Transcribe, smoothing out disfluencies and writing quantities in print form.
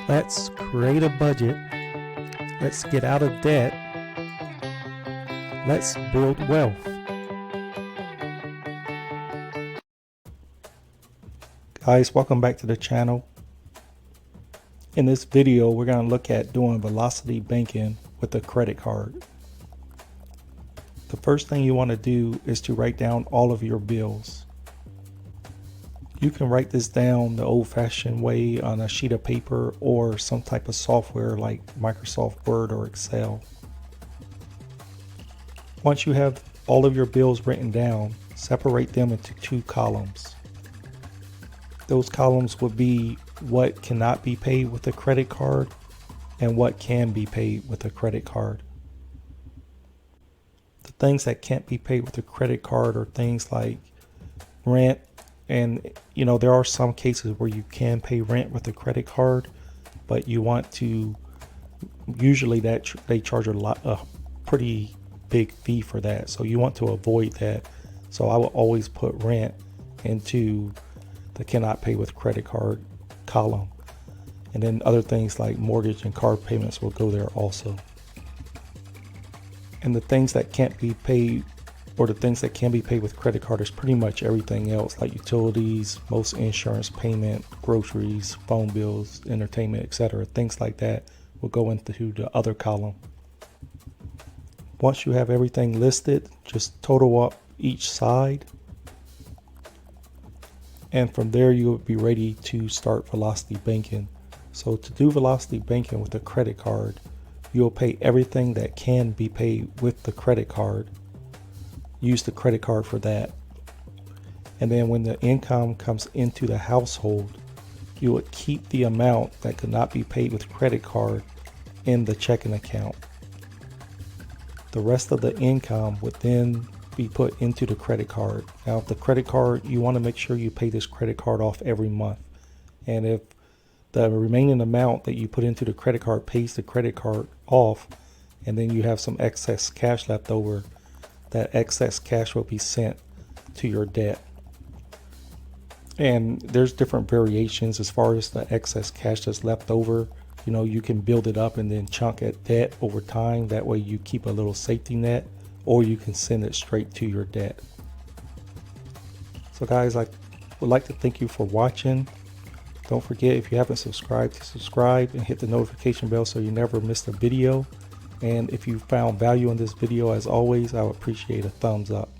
Let's create a budget. Let's get out of debt. Let's build wealth. Guys, welcome back to the channel. In this video, we're going to look at doing velocity banking with a credit card. The first thing you want to do is to write down all of your bills. You can write this down the old-fashioned way on a sheet of paper or some type of software like Microsoft Word or Excel. Once you have all of your bills written down, separate them into two columns. Those columns would be what cannot be paid with a credit card and what can be paid with a credit card. The things that can't be paid with a credit card are things like rent, and there are some cases where you can pay rent with a credit card, but you want to, usually that they charge a pretty big fee for that, so you want to avoid that. So I will always put rent into the cannot pay with credit card column, and then other things like mortgage and car payments will go there also. And the things that can't be paid, or the things that can be paid with credit card, is pretty much everything else, like utilities, most insurance payment, groceries, phone bills, entertainment, etc. Things like that will go into the other column. Once you have everything listed, just total up each side, and from there you will be ready to start velocity banking. So to do velocity banking with a credit card, you'll pay everything that can be paid with the credit card. Use the credit card for that. And then when the income comes into the household, you would keep the amount that could not be paid with credit card in the checking account. The rest of the income would then be put into the credit card. Now, the credit card, you want to make sure you pay this credit card off every month. And if the remaining amount that you put into the credit card pays the credit card off, and then you have some excess cash left over, that excess cash will be sent to your debt. And there's different variations as far as the excess cash that's left over. You can build it up and then chunk at debt over time. That way you keep a little safety net, or you can send it straight to your debt. So guys, I would like to thank you for watching. Don't forget, if you haven't subscribed, to subscribe and hit the notification bell so you never miss a video. And if you found value in this video, as always, I would appreciate a thumbs up.